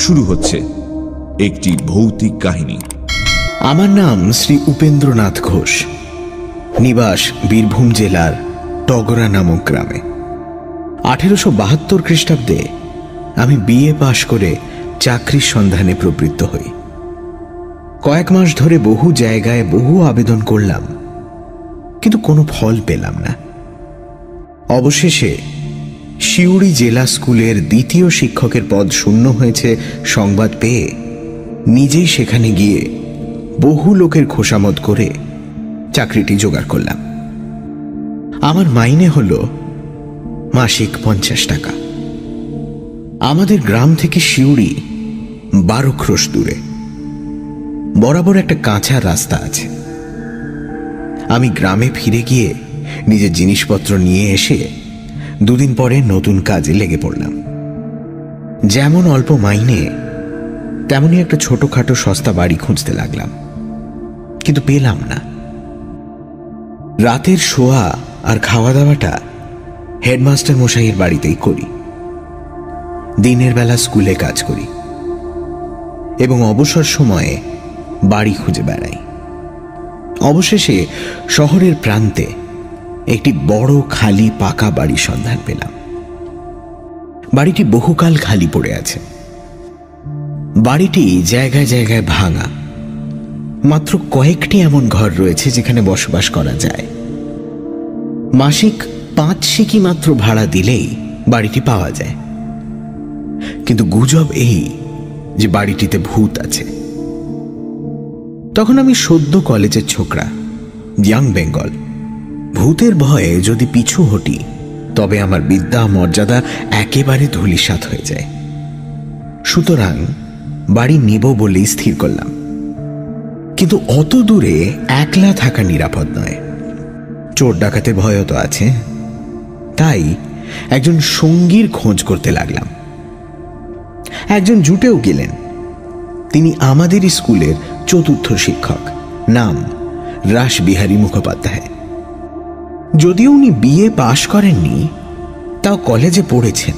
শুরু হচ্ছে একটি ভৌতিক কাহিনী। আমার নাম শ্রী উপেন্দ্রনাথ ঘোষ, নিবাস বীরভূম জেলার টগরা নামক গ্রামে। 1872 খ্রিস্টাব্দে আমি বিএ পাশ করে চাকরির সন্ধানে প্রবৃত্ত হই। কয়েক মাস ধরে বহু জায়গায় বহু আবেদন করলাম, কিন্তু কোনো ফল পেলাম না। অবশেষে সিউড়ি জেলা স্কুলের দ্বিতীয় শিক্ষকের পদ শূন্য হয়েছে সংবাদ পেয়ে নিজেই সেখানে গিয়ে বহু লোকের খোসামত করে চাকরিটি জোগাড় করলাম। আমার মাইনে হল মাসিক 50 টাকা। আমাদের গ্রাম থেকে সিউড়ি 12 ক্রোশ দূরে। বরাবর একটা কাঁচা রাস্তা আছে। আমি গ্রামে ফিরে গিয়ে নিজের জিনিসপত্র নিয়ে এসে দুদিন পরে নতুন কাজে লেগে পড়লাম। যেমন অল্প মাইনে, তেমনি একটা ছোটখাটো সস্তা বাড়ি খুঁজতে লাগলাম, কিন্তু পেলাম না। রাতের শোয়া আর খাওয়া দাওয়াটা হেডমাস্টার মশাইয়ের বাড়িতেই করি। দিনের বেলা স্কুলে কাজ করি এবং অবসর সময়ে বাড়ি খুঁজে বেড়াই। অবশেষে শহরের প্রান্তে একটি বড় খালি পাকা বাড়ির সন্ধান পেলাম। বাড়িটি বহুকাল খালি পড়ে আছে। বাড়িটি জায়গায় জায়গায় ভাঙা। মাত্র কয়েকটি এমন ঘর রয়েছে যেখানে বসবাস করা যায়। মাসিক 5 সিকি মাত্র ভাড়া দিলেই বাড়িটি পাওয়া যায়। কিন্তু গুজব এই যে বাড়িটিতে ভূত আছে। তখন আমি সদ্য কলেজের ছোকরা, ইয়াং বেঙ্গল। ভূতের ভয়ে যদি পিছু হটি তবে আমার বিদ্যা মর্যাদা একেবারে ধূলিসাৎ হয়ে যায়। সুতরাং বাড়ি নিব বলেই স্থির করলাম। কিন্তু অত দূরে একলা থাকা নিরাপদ নয়, চোর ডাকাতের ভয়ও তো আছে। তাই একজন সঙ্গীর খোঁজ করতে লাগলাম। একজন জুটেও গেলেন। তিনি আমাদের স্কুলের 4র্থ শিক্ষক, নাম রাসবিহারী মুখোপাধ্যায়। যদিও উনি বিএ পাশ করেননি, তাও কলেজে পড়েছেন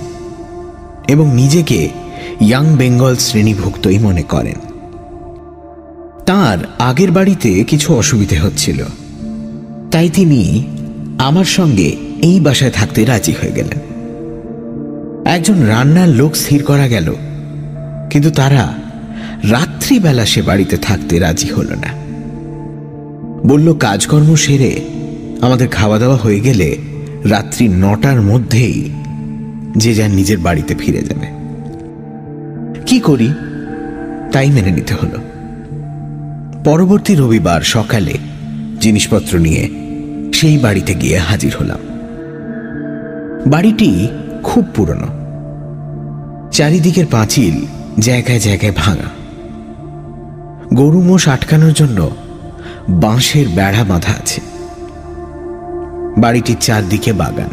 এবং নিজেকে ইয়াং বেঙ্গল শ্রেণীভুক্তই মনে করেন। তার আগের বাড়িতে কিছু অসুবিধে হচ্ছিল, তাই তিনি আমার সঙ্গে এই বাসায় থাকতে রাজি হয়ে গেলেন। একজন রান্নার লোক স্থির করা গেল, কিন্তু তারা রাত্রিবেলা সে বাড়িতে থাকতে রাজি হল না। বলল কাজকর্ম সেরে আমাদের খাওয়া দাওয়া হয়ে গেলে রাত্রি 9টার মধ্যেই যে যার নিজের বাড়িতে ফিরে যাবে। কি করি, তাই মেনে নিতে হলো। পরবর্তী রবিবার সকালে জিনিসপত্র নিয়ে সেই বাড়িতে গিয়ে হাজির হলাম। বাড়িটি খুব পুরনো। চারিদিকের পাঁচিল জায়গায় জায়গায় ভাঙা। গরু মোষ আটকানোর জন্য বাঁশের বেড়া বাঁধা আছে। বাড়িটির চারদিকে বাগান।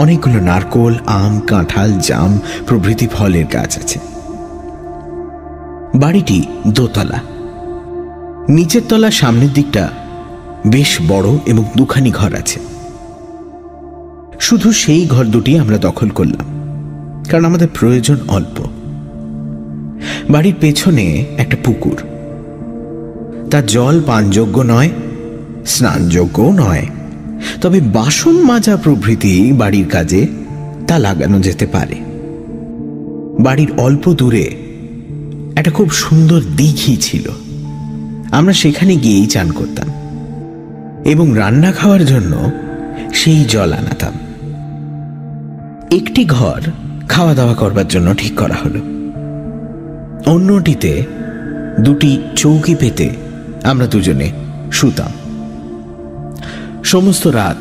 অনেকগুলো নারকোল, আম, কাঁঠাল, জাম প্রভৃতি ফলের গাছ আছে। বাড়িটি দোতলা। নিচের তলা সামনের দিকটা বেশ বড় এবং 2খানি ঘর আছে। শুধু সেই ঘর দুটি আমরা দখল করলাম, কারণ আমাদের প্রয়োজন অল্প। বাড়ির পেছনে একটা পুকুর। তার জল পানযোগ্য নয়, স্নানযোগ্যও নয়, তবে বাসন মাজা প্রভৃতি বাড়ির কাজে তা লাগানো যেতে পারে। বাড়ির অল্প দূরে একটা খুব সুন্দর দিঘি ছিল। আমরা সেখানে গিয়েই চান করতাম এবং রান্না খাওয়ার জন্য সেই জল আনাতাম। একটি ঘর খাওয়া দাওয়া করবার জন্য ঠিক করা হলো। অন্যটিতে 2টি চৌকি পেতে আমরা দুজনে শুতাম। সমস্ত রাত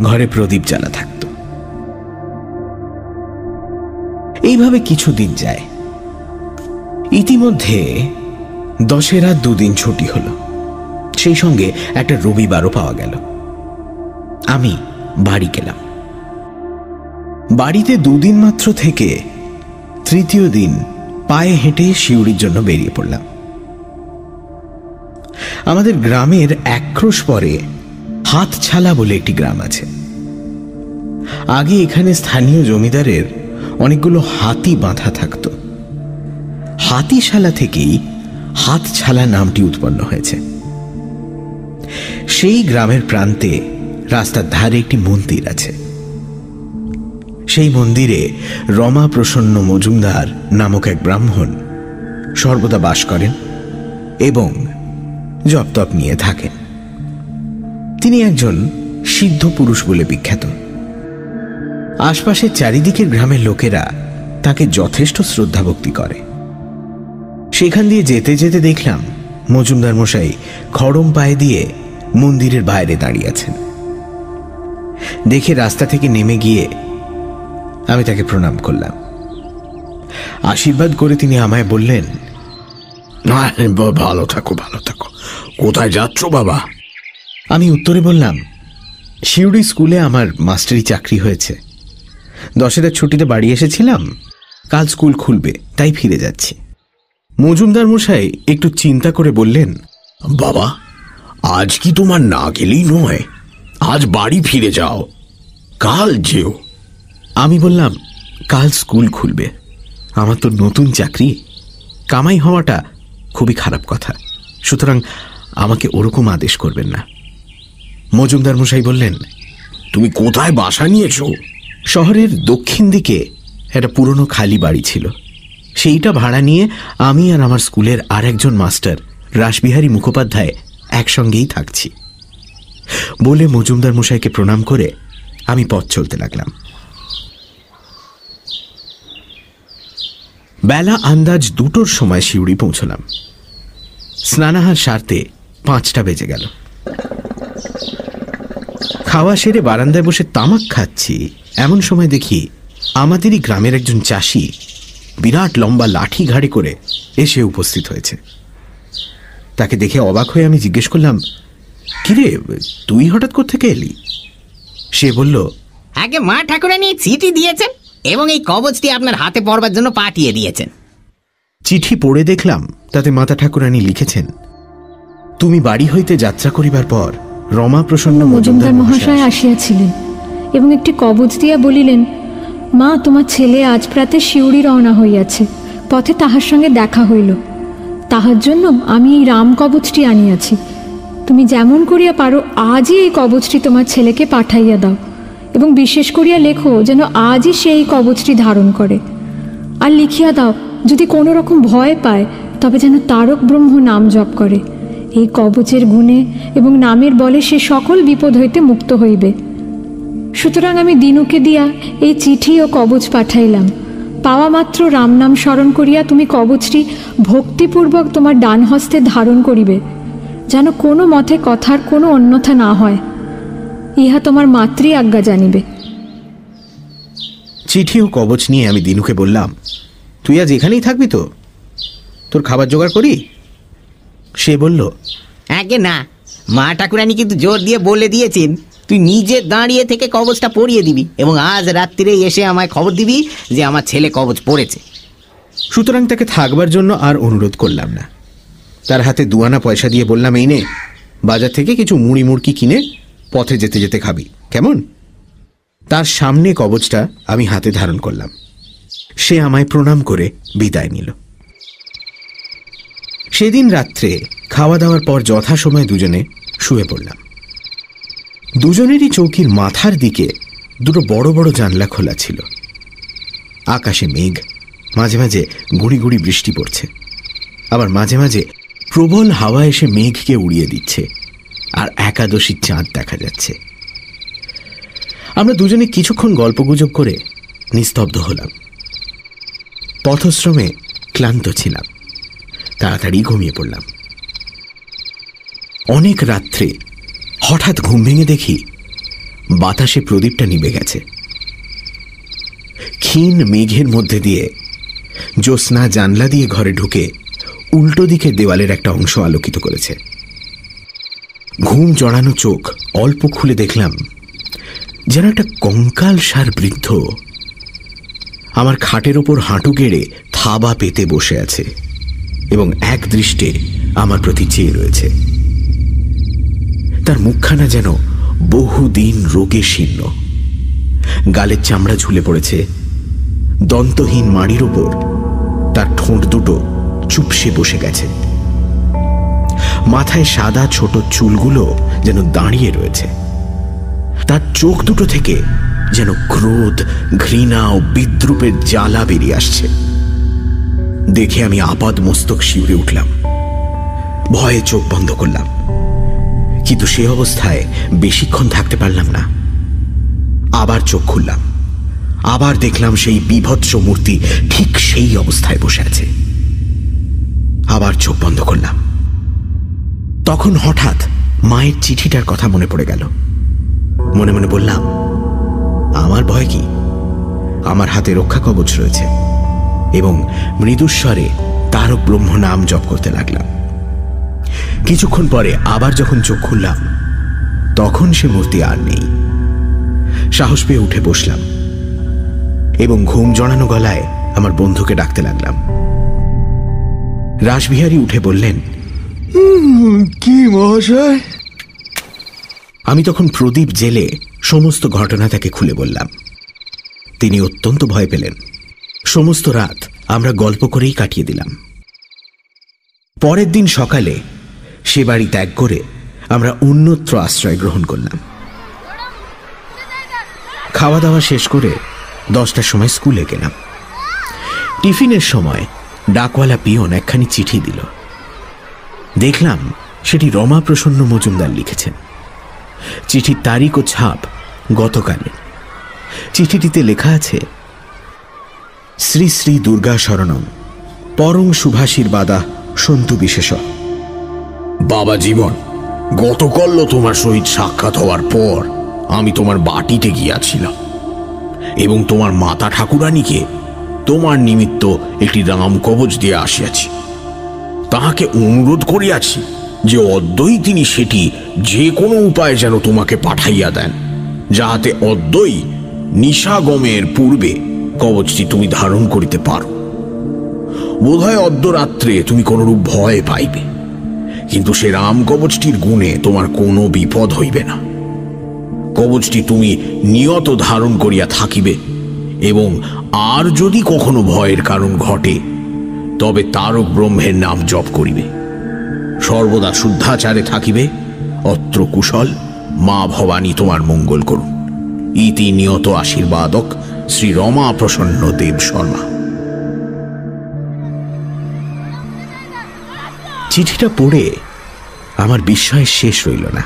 ঘরে প্রদীপ জ্বালা থাকত। এইভাবে কিছুদিন যায়। ইতিমধ্যে দশেরা 2 দিন ছুটি হলো। সেই সঙ্গে একটা রবিবারও পাওয়া গেল। আমি বাড়ি গেলাম। বাড়িতে 2 দিন মাত্র থেকে তৃতীয় দিন পায়ে হেঁটে সিউড়ির জন্য বেরিয়ে পড়লাম। আমাদের গ্রামের 1 ক্রোশ পরে হাতছালা বলে একটি গ্রাম আছে। আগে এখানে স্থানীয় জমিদারের অনেকগুলো হাতি বাঁধা থাকত। হাতিশালা থেকেই হাতছালা নামটি উৎপন্ন হয়েছে। সেই গ্রামের প্রান্তে রাস্তার ধারে একটি মন্দির আছে। সেই মন্দিরে রমা প্রসন্ন মজুমদার নামক এক ব্রাহ্মণ সর্বদা বাস করেন এবং জপ তপ নিয়ে থাকেন। তিনি একজন সিদ্ধ পুরুষ বলে বিখ্যাত। আশপাশের চারিদিকের গ্রামের লোকেরা তাকে যথেষ্ট শ্রদ্ধা ভক্তি করে। সেখান দিয়ে যেতে যেতে দেখলাম মজুমদার মশাই খড়ম পায়ে দিয়ে মন্দিরের বাইরে দাঁড়িয়ে আছেন। দেখে রাস্তা থেকে নেমে গিয়ে আমি তাকে প্রণাম করলাম। আশীর্বাদ করে তিনি আমায় বললেন, ভালো থাকো, ভালো থাকো। কোথায় যাচ্ছ বাবা? আমি উত্তরে বললাম, শিউড়ি স্কুলে আমার মাস্টারি চাকরি হয়েছে। দশেরার ছুটিতে বাড়ি এসেছিলাম, কাল স্কুল খুলবে তাই ফিরে যাচ্ছি। মজুমদার মশাই একটু চিন্তা করে বললেন, বাবা, আজ কি তোমার না গেলেই নয়, আজ বাড়ি ফিরে যাও, কাল যেও। আমি বললাম, কাল স্কুল খুলবে, আমার তো নতুন চাকরি, কামাই হওয়াটা খুবই খারাপ কথা, সুতরাং আমাকে ওরকম আদেশ করবেন না। মজুমদার মশাই বললেন, তুমি কোথায় বাসা নিয়েছ? শহরের দক্ষিণ দিকে একটা পুরনো খালি বাড়ি ছিল, সেইটা ভাড়া নিয়ে আমি আর আমার স্কুলের আর একজন মাস্টার রাসবিহারী মুখোপাধ্যায় একসঙ্গেই থাকছি বলে মজুমদার মশাইকে প্রণাম করে আমি পথ চলতে লাগলাম। বেলা আন্দাজ 2টোর সময় শিউড়ি পৌঁছলাম। স্নানাহার সারতে 5টা বেজে গেল। খাওয়া সেরে বারান্দায় বসে তামাক খাচ্ছি, এমন সময় দেখি আমাদেরই গ্রামের একজন চাষি বিরাট লম্বা লাঠি ঘাড়ে করে এসে উপস্থিত হয়েছে। তাকে দেখে অবাক হয়ে আমি জিজ্ঞেস করলাম, কিরে, তুই হঠাৎ কোত্থেকে এলি? সে বলল, আগে মা ঠাকুরানী চিঠি দিয়েছেন এবং এই কবচটি আপনার হাতে পড়বার জন্য পাঠিয়ে দিয়েছেন। চিঠি পড়ে দেখলাম তাতে মাতা ঠাকুরানী লিখেছেন, তুমি বাড়ি হইতে যাত্রা করিবার পর রমা প্রসন্ন মজুমদার মহাশয় আসিয়াছিলেন এবং একটি কবচ দিয়া বলিলেন, মা, তোমার ছেলে আজ প্রাতে শিউড়ি রওনা হইয়াছে, পথে তাহার সঙ্গে দেখা হইল, তাহার জন্য আমি এই রাম কবচটি আনিয়াছি। তুমি যেমন করিয়া পারো আজই এই কবচটি তোমার ছেলেকে পাঠাইয়া দাও এবং বিশেষ করিয়া লেখো যেন আজই সে এই কবচটি ধারণ করে। আর লিখিয়া দাও, যদি কোনো রকম ভয় পায় তবে যেন তারক ব্রহ্ম নাম জপ করে। এই কবচের গুণে এবং নামের বলে সে সকল বিপদ হইতে মুক্ত হইবে। সুতরাং আমি দিনুকে দিয়া এই চিঠি ও কবচ পাঠাইলাম। পাওয়া মাত্র রাম নাম স্মরণ করিয়া তুমি কবচটি ভক্তিপূর্বক তোমার ডান হস্তে ধারণ করিবে, যেন কোনো মতে কথার কোনো অন্যথা না হয়। ইহা তোমার মাতৃ আজ্ঞা জানিবে। চিঠি ও কবচ নিয়ে আমি দিনুকে বললাম, তুই আজ এখানেই থাকবি তো? তোর খাবার জোগাড় করি? সে বলল, আগে না, মা ঠাকুরানী কিন্তু জোর দিয়ে বলে দিয়েছেন তুই নিজে দাঁড়িয়ে থেকে কবচটা পরিয়ে দিবি এবং আজ রাত্রিরে এসে আমায় খবর দিবি যে আমার ছেলে কবচ পড়েছে। সুতরাং তাকে থাকবার জন্য আর অনুরোধ করলাম না। তার হাতে 2 আনা পয়সা দিয়ে বললাম, এই নে, বাজার থেকে কিছু মুড়ি মুড়কি কিনে পথে যেতে যেতে খাবি, কেমন? তার সামনে কবচটা আমি হাতে ধারণ করলাম। সে আমায় প্রণাম করে বিদায় নিল। সেদিন রাত্রে খাওয়া দাওয়ার পর যথাসময়ে দুজনে শুয়ে পড়লাম। দুজনেরই চৌকির মাথার দিকে 2টো বড় বড় জানলা খোলা ছিল। আকাশে মেঘ, মাঝে মাঝে গুঁড়ি গুঁড়ি বৃষ্টি পড়ছে, আবার মাঝে মাঝে প্রবল হাওয়া এসে মেঘকে উড়িয়ে দিচ্ছে, আর একাদশীর চাঁদ দেখা যাচ্ছে। আমরা দুজনে কিছুক্ষণ গল্পগুজব করে নিস্তব্ধ হলাম। পথশ্রমে ক্লান্ত ছিলাম, তাড়াতাড়ি ঘুমিয়ে পড়লাম। অনেক রাত্রে হঠাৎ ঘুম ভেঙে দেখি বাতাসে প্রদীপটা নিভে গেছে। ক্ষীণ মেঘের মধ্যে দিয়ে জ্যোৎস্না জানলা দিয়ে ঘরে ঢুকে উল্টো দিকে দেওয়ালের একটা অংশ আলোকিত করেছে। ঘুম জড়ানো চোখ অল্প খুলে দেখলাম যেন একটা কঙ্কাল সার বৃদ্ধ আমার খাটের ওপর হাঁটু গেড়ে থাবা পেতে বসে আছে এবং এক দৃষ্টে আমার প্রতি চেয়ে রয়েছে। তার মুখখানা যেন বহুদিন রোগে শীর্ণ, গালের চামড়া ঝুলে পড়েছে, দন্তহীন মাড়ির ওপর তার ঠোঁট দুটো চুপসে বসে গেছে। মাথায় সাদা ছোট চুলগুলো যেন দাঁড়িয়ে রয়েছে। তার চোখ দুটো থেকে যেন ক্রোধ, ঘৃণা ও বিদ্রুপের জ্বালা বেরিয়ে আসছে। দেখে আমি আপাদ মস্তক শিউরে উঠলাম। ভয়ে চোখ বন্ধ করলাম, কিন্তু সে অবস্থায় বেশিক্ষণ থাকতে পারলাম না। আবার চোখ খুললাম, আবার দেখলাম সেই বীভৎস মূর্তি ঠিক সেই অবস্থায় বসে আছে। আবার চোখ বন্ধ করলাম। তখন হঠাৎ মায়ের চিঠিটার কথা মনে পড়ে গেল। মনে মনে বললাম, আমার ভয় কি? আমার হাতে রক্ষা কবচ রয়েছে। এবং মৃদুস্বরে তারক ব্রহ্ম নাম জপ করতে লাগলাম। কিছুক্ষণ পরে আবার যখন চোখ খুললাম, তখন সে মূর্তি আর নেই। সাহস পেয়ে উঠে বসলাম এবং ঘুম জড়ানো গলায় আমার বন্ধুকে ডাকতে লাগলাম। রাসবিহারী উঠে বললেন, কি মহাশয়? আমি তখন প্রদীপ জেলে সমস্ত ঘটনা তাকে খুলে বললাম। তিনি অত্যন্ত ভয় পেলেন। সমস্ত রাত আমরা গল্প করেই কাটিয়ে দিলাম। পরের দিন সকালে সে বাড়ি ত্যাগ করে আমরা অন্যত্র আশ্রয় গ্রহণ করলাম। খাওয়া দাওয়া শেষ করে 10টার সময় স্কুলে গেলাম। টিফিনের সময় ডাকওয়ালা পিয়ন একখানি চিঠি দিল। দেখলাম সেটি রমা প্রসন্ন মজুমদার লিখেছেন। চিঠির তারিখ ও ছাপ গতকালে। চিঠিটিতে লেখা আছে, শ্রী শ্রী দুর্গা শরণম, পরং শুভাশীর্বাদা সন্তু বিশেষ। বাবা জীবন, গতকাল তোমার সহিত সাক্ষাৎ হওয়ার পর আমি তোমার বাটিতে গিয়াছিলাম এবং তোমার মাতা ঠাকুরানীকে তোমার নিমিত্ত একটি রাম কবচ দিয়ে আসিয়াছি। তাহাকে অনুরোধ করিয়াছি যে অদ্যই তিনি সেটি যে কোনো উপায়ে যেন তোমাকে পাঠাইয়া দেন, যাহাতে অদ্যই নিশাগমের পূর্বে কবচটি তুমি ধারণ করিতে পারো। বোধহয় অদ্য রাত্রে তুমি কোনরূপ ভয় পাইবে, কিন্তু সে রাম কবচটির গুণে তোমার কোনো বিপদ হইবে না। কবচটি তুমি নিয়ত ধারণ করিয়া থাকিবে এবং আর যদি কখনো ভয়ের কারণ ঘটে তবে তারক ব্রহ্মের নাম জপ করিবে। সর্বদা শুদ্ধাচারে থাকিবে। অত্র কুশল। মা ভবানী তোমার মঙ্গল করুন। ইতি নিয়ত আশীর্বাদক শ্রী রমা প্রসন্ন দেব শর্মা। চিঠিটা পড়ে আমার বিস্ময় শেষ রইল না।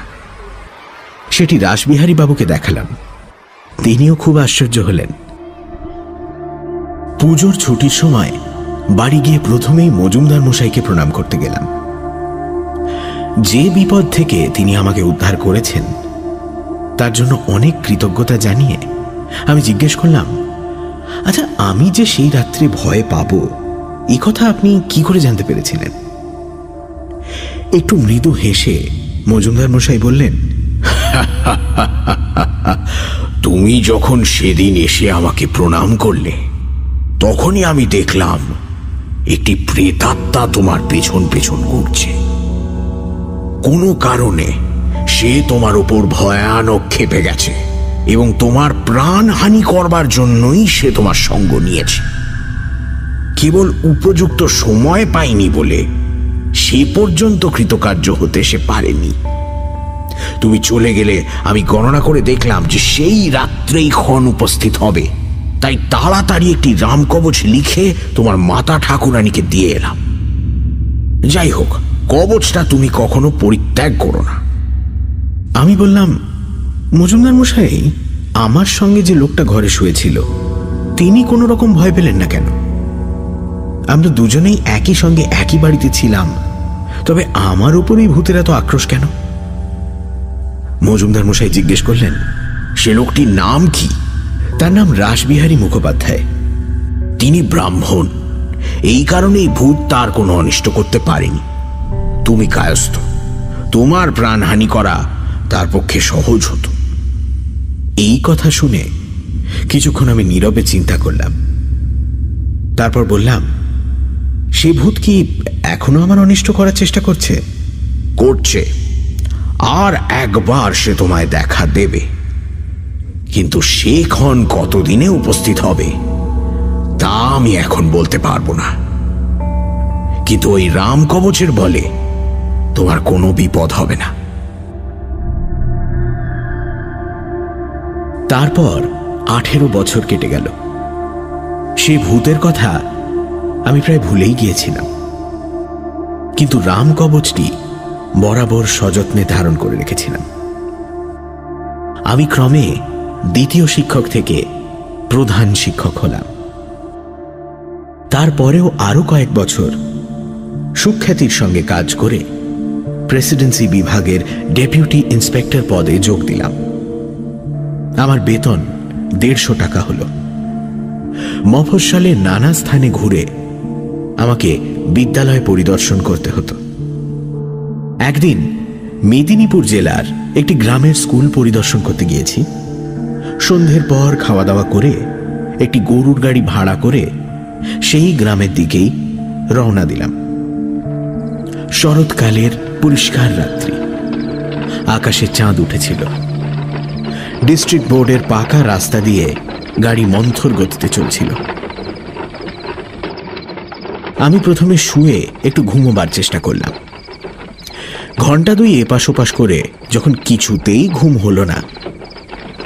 সেটি রাসবিহারী বাবুকে দেখালাম। তিনিও খুব আশ্চর্য হলেন। পুজোর ছুটির সময় বাড়ি গিয়ে প্রথমেই মজুমদার মশাইকে প্রণাম করতে গেলাম। যে বিপদ থেকে তিনি আমাকে উদ্ধার করেছেন তার জন্য অনেক কৃতজ্ঞতা জানিয়ে আমি জিজ্ঞেস করলাম, আচ্ছা, আমি যে সেই রাত্রে ভয় পাব এ কথা আপনি কি করে জানতে পেরেছিলেন? একটু মৃদু হেসে মজুমদার মশাই বললেন, তুমি যখন সেদিন এসে আমাকে প্রণাম করলে তখনই আমি দেখলাম একটি প্রেতাত্মা তোমার পেছন পেছন ঘুরছে। কোনো কারণে সে তোমার উপর ভয়ানক ক্ষেপে গেছে এবং তোমার প্রাণহানি করবার জন্যই সে তোমার সঙ্গ নিয়েছে। কেবল উপযুক্ত সময় পায়নি বলে সে পর্যন্ত কৃতকার্য হতে সে পারেনি। তুমি চলে গেলে আমি গণনা করে দেখলাম যে সেই রাত্রেই ক্ষণ উপস্থিত হবে, তাই তাড়াতাড়ি একটি রামকবচ লিখে তোমার মাতা ঠাকুরানীকে দিয়ে এলাম। যাই হোক, কবচটা তুমি কখনো পরিত্যাগ করো না। আমি বললাম, মজুমদার মশাই, আমার সঙ্গে যে লোকটা ঘরে শুয়েছিল তিনি কোনো রকম ভয় পেলেন না কেন? আমরা দুজনেই একই সঙ্গে একই বাড়িতে ছিলাম, তবে আমার উপরেই ভূতের এত আক্রোশ কেন? মজুমদার মশাই জিজ্ঞেস করলেন, সে লোকটির নাম কি? তার নাম রাসবিহারী মুখোপাধ্যায়। তিনি ব্রাহ্মণ, এই কারণেই ভূত তার কোনো অনিষ্ট করতে পারেনি। তুমি কায়স্থ, তোমার প্রাণহানি করা তার পক্ষে সহজ হতো। এই কথা শুনে কিছুক্ষণ আমি নীরবে চিন্তা করলাম। তারপর বললাম, সে ভূত কি এখনো আমার অনিষ্ট করার চেষ্টা করছে? করছে, আর একবার সে তোমায় দেখা দেবে, কিন্তু সে ক্ষণ কতদিনে উপস্থিত হবে তা আমি এখন বলতে পারবো না। কিন্তু ওই রাম কবচের বলে তোমার কোনো বিপদ হবে না। তারপর 18 বছর কেটে গেল। সেই ভূতের কথা আমি প্রায় ভুলেই গিয়েছিলাম, কিন্তু রাম কবচটি বরাবর সযত্নে ধারণ করে রেখেছিলাম। আমি ক্রমে দ্বিতীয় শিক্ষক থেকে প্রধান শিক্ষক হলাম। তারপরেও আরো কয়েক বছর সুখ্যাতির সঙ্গে কাজ করে প্রেসিডেন্সি বিভাগের ডেপুটি ইন্সপেক্টর পদে যোগ দিলাম। আমার বেতন 150 টাকা হল। মফস্বলের নানা স্থানে ঘুরে আমাকে বিদ্যালয় পরিদর্শন করতে হতো। একদিন মেদিনীপুর জেলার একটি গ্রামের স্কুল পরিদর্শন করতে গিয়েছি। সন্ধ্যের পর খাওয়া দাওয়া করে একটি গরুর গাড়ি ভাড়া করে সেই গ্রামের দিকেই রওনা দিলাম। শরৎকালের পরিষ্কার রাত্রি, আকাশে চাঁদ উঠেছিল। ডিস্ট্রিক্ট বোর্ডের পাকা রাস্তা দিয়ে গাড়ি মন্থর গতিতে চলছিল। আমি প্রথমে শুয়ে একটু ঘুমোবার চেষ্টা করলাম। ঘন্টা 2 এপাশ ওপাশ করে যখন কিছুতেই ঘুম হলো না,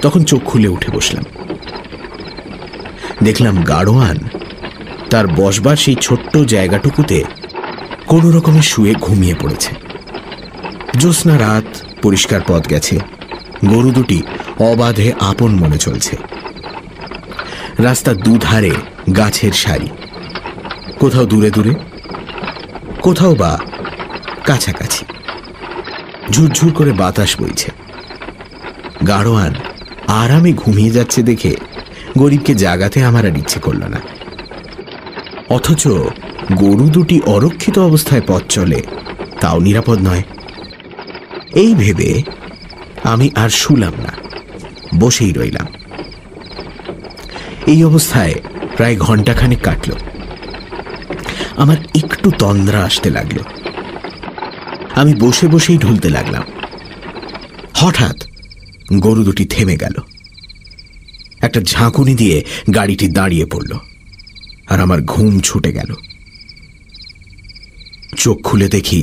তখন চোখ খুলে উঠে বসলাম। দেখলাম গাড়োয়ান তার বসবার সেই ছোট্ট জায়গাটুকুতে কোনো রকমে শুয়ে ঘুমিয়ে পড়েছে। জ্যোৎস্না রাত, পরিষ্কার পথ গেছে, গরু দুটি অবাধে আপন মনে চলছে। রাস্তার দুধারে গাছের সারি, কোথাও দূরে দূরে, কোথাও বা কাছাকাছি। ঝুরঝুর করে বাতাস বইছে। গাড়োয়ান আরামে ঘুমিয়ে যাচ্ছে দেখে গরিবকে জাগাতে আমার আর ইচ্ছে করল না। অথচ গরু দুটি অরক্ষিত অবস্থায় পথ চলে, তাও নিরাপদ নয়। এই ভেবে আমি আর শুলাম না, বসেই রইলাম। এই অবস্থায় প্রায় ঘণ্টাখানেক কাটল। আমার একটু তন্দ্রা আসতে লাগলো। আমি বসে বসেই ঢুলতে লাগলাম। হঠাৎ গরু দুটি থেমে গেল। একটা ঝাঁকুনি দিয়ে গাড়িটি দাঁড়িয়ে পড়ল, আর আমার ঘুম ছুটে গেল। চোখ খুলে দেখি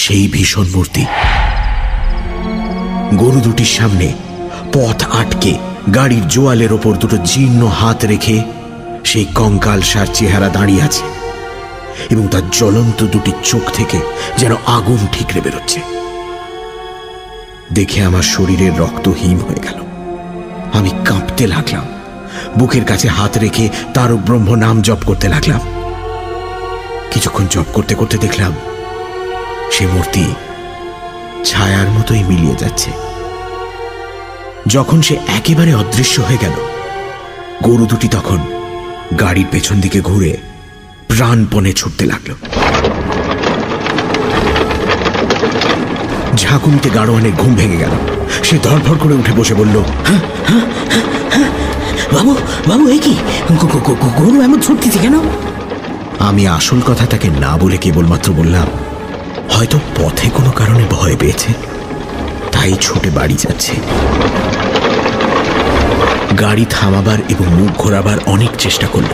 সেই ভীষণ মূর্তি। গরু দুটির সামনে পথ আটকে গাড়ির জোয়ালের ওপর দুটো জীর্ণ হাত রেখে সেই কঙ্কালসার চেহারা দাঁড়িয়ে আছে, এবং তার জ্বলন্ত দুটি চোখ থেকে যেন আগুন ঠিকরে বেরোচ্ছে। দেখে আমার শরীরের রক্ত হিম হয়ে গেল। আমি কাঁপতে লাগলাম। বুকের কাছে হাত রেখে তারক ব্রহ্ম নাম জপ করতে লাগলাম। কিছুক্ষণ জপ করতে করতে দেখলাম সে মূর্তি ছায়ার মতোই মিলিয়ে যাচ্ছে। যখন সে একেবারে অদৃশ্য হয়ে গেল, গরু দুটি তখন গাড়ির পেছন দিকে ঘুরে প্রাণপণে ছুটতে লাগলো। ঝাঁকুনিতে গাড়োয়ানের ঘুম ভেঙে গেল। সে ধরফর করে উঠে বসে বলল, বাবু বাবু, এই কি গরু এমন ছুটতেছে কেন? আমি আসল কথা তাকে না বলে কেবলমাত্র বললাম, হয়তো পথে কোনো কারণে ভয় পেয়েছে, তাই ছুটে বাড়ি যাচ্ছে। গাড়ি থামাবার এবং মুখ ঘোরাবার অনেক চেষ্টা করল।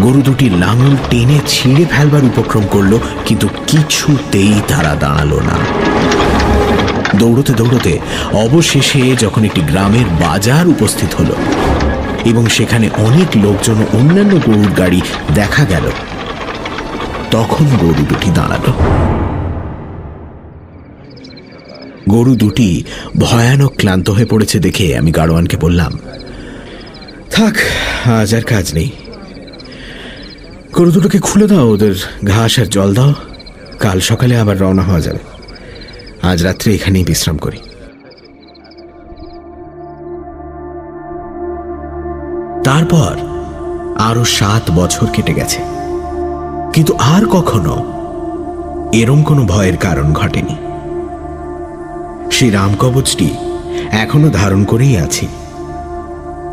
গরু দুটি লাঙল টেনে ছিঁড়ে ফেলবার উপক্রম করল, কিন্তু কিছুতেই তারা দাঁড়ালো না। দৌড়তে দৌড়তে অবশেষে যখন একটি গ্রামের বাজার উপস্থিত হলো এবং সেখানে অনেক লোকজন, অন্যান্য গরুর গাড়ি দেখা গেল, তখন গরু দুটি দাঁড়ালো। গরু দুটি ভয়ানক ক্লান্ত হয়ে পড়েছে দেখে আমি গাড়োয়ানকে বললাম, থাক, আজ আর কাজ নেই। গরু দুটোকে খুলে দাও, ওদের ঘাস আর জল দাও, কাল সকালে আবার রওনা হওয়া যাবে। আজ রাত্রে এখানেই বিশ্রাম করি। তারপর আরো 7 বছর কেটে গেছে, কিন্তু আর কখনো এরম কোনো ভয়ের কারণ ঘটেনি। সেই রামকবচটি এখনো ধারণ করেই আছি,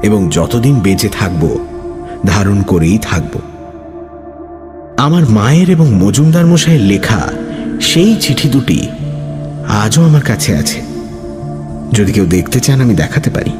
এবং যতদিন বেঁচে থাকব ধারণ করেই থাকব। আমার মায়ের এবং মজুমদার মশাইয়ের লেখা সেই চিঠি দুটি আজও আমার কাছে আছে। যদি কেউ দেখতে চান আমি দেখাতে পারি।